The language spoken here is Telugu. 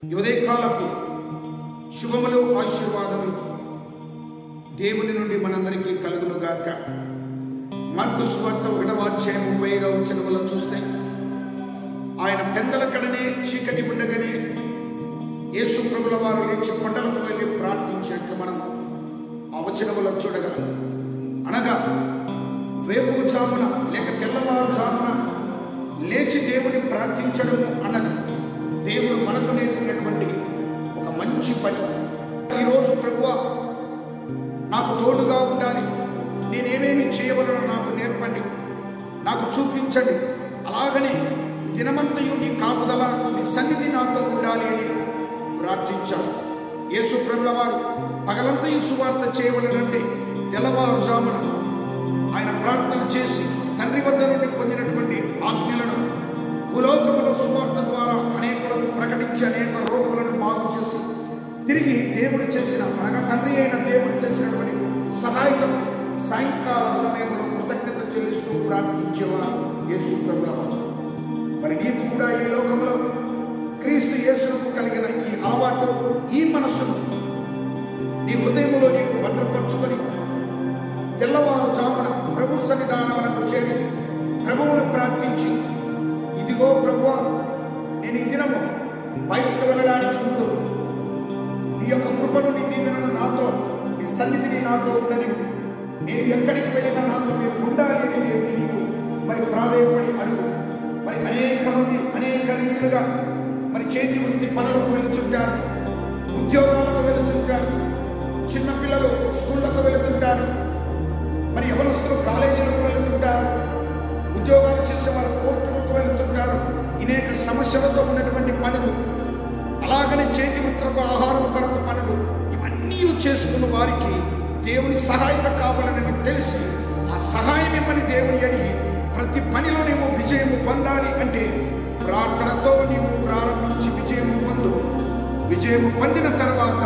ఉదయకాలపు శుభములు ఆశీర్వాదములు దేవుని నుండి మనందరికీ కలుగును గాక. మార్కు సువార్త 1వ అధ్యాయం 35వ వచనములో చూస్తే, ఆయన పెందల కడనే చీకటి ఉండగానే యేసు ప్రభుల వారు లేచి కొండలకు వెళ్ళి ప్రార్థించినట్లు మనం ఆ వచనములో చూడగలం. అనగా వేకువజామున లేక తెల్లవారుజామున లేచి దేవుని ప్రార్థించడము అన్నది దేవుడు మనకు నేర్పినటువంటి ఒక మంచి పని. ఈరోజు ప్రభువా నాకు తోడుగా ఉండాలి, నేనేమేమి చేయవలనో నాకు నేర్పండి, నాకు చూపించండి, అలాగనే ఈ దినమంతయు నీ కాపుదల నీ సన్నిధి నాతో ఉండాలి అని ప్రార్థించారు. యేసు ప్రభుల వారు పగలంతయు సువార్త చేయవలనంటే తెల్లవారుజామున ఆయన ప్రార్థన చేసి తండ్రి వద్ద నుండి పొందినటువంటి ఆజ్ఞలను భూలోకములో సువార్త ద్వారా అనేకులకు ప్రకటించి అనేక రోగులను బాగు చేసి తిరిగి దేవుడు చేసిన అనగా తండ్రి అయిన దేవుడు చేసినటువంటి సహాయకం సాయంకాల సమయంలో కృతజ్ఞత చెల్లిస్తూ ప్రార్థించేవారు యేసు ప్రభుల వారు. మరి నీకు కూడా ఈ లోకంలో క్రీస్తు యేసుకు కలిగిన ఈ అలవాటు, ఈ మనస్సును నీ హృదయంలో నీకు భద్రపరుచుకొని తెల్లవారుజామున ప్రభు సన్నిధానమునకు చేరి ప్రభువును ప్రార్థించి, ఇదిగో ప్రభువా, నేను ఈ దినము బయటికి వెళ్ళడానికి ముందు నీ యొక్క కృపను నీ దీవెనను నాతో, నీ సన్నిధిని నాతో ఉండని, నేను ఎక్కడికి వెళ్ళినా నాతో మీరు ఉండాలి అని దేవుని నీవు మరి ప్రాధాన్యపడి అడుగు. మరి అనేక మంది అనేక రీతిలుగా మరి చేతి వృత్తి పనులకు వెళుతుంటారు, ఉద్యోగాలకు వెళుతుంటారు, చిన్నపిల్లలు స్కూళ్ళకు వెళుతుంటారు, మరి యవనస్తులు కాలేజీలకు వెళుతుంటారు, ఉద్యోగాలు చేసేవారు కోర్టులకు వెళుతుంటారు. అనేక సమస్యలతో ఉన్నటువంటి పనులు, అలాగనే చేతి వృత్తులకు ఆహారం కొరకు పనులు, ఇవన్నీ చేసుకున్న వారికి దేవుని సహాయత కావాలని తెలిసి ఆ సహాయం ఇమ్మని దేవుని అడిగి ప్రతి పనిలో నీవు విజయము పొందాలి అంటే ప్రార్థనతో నీవు ప్రారంభించి విజయము పొందు. విజయము పొందిన తర్వాత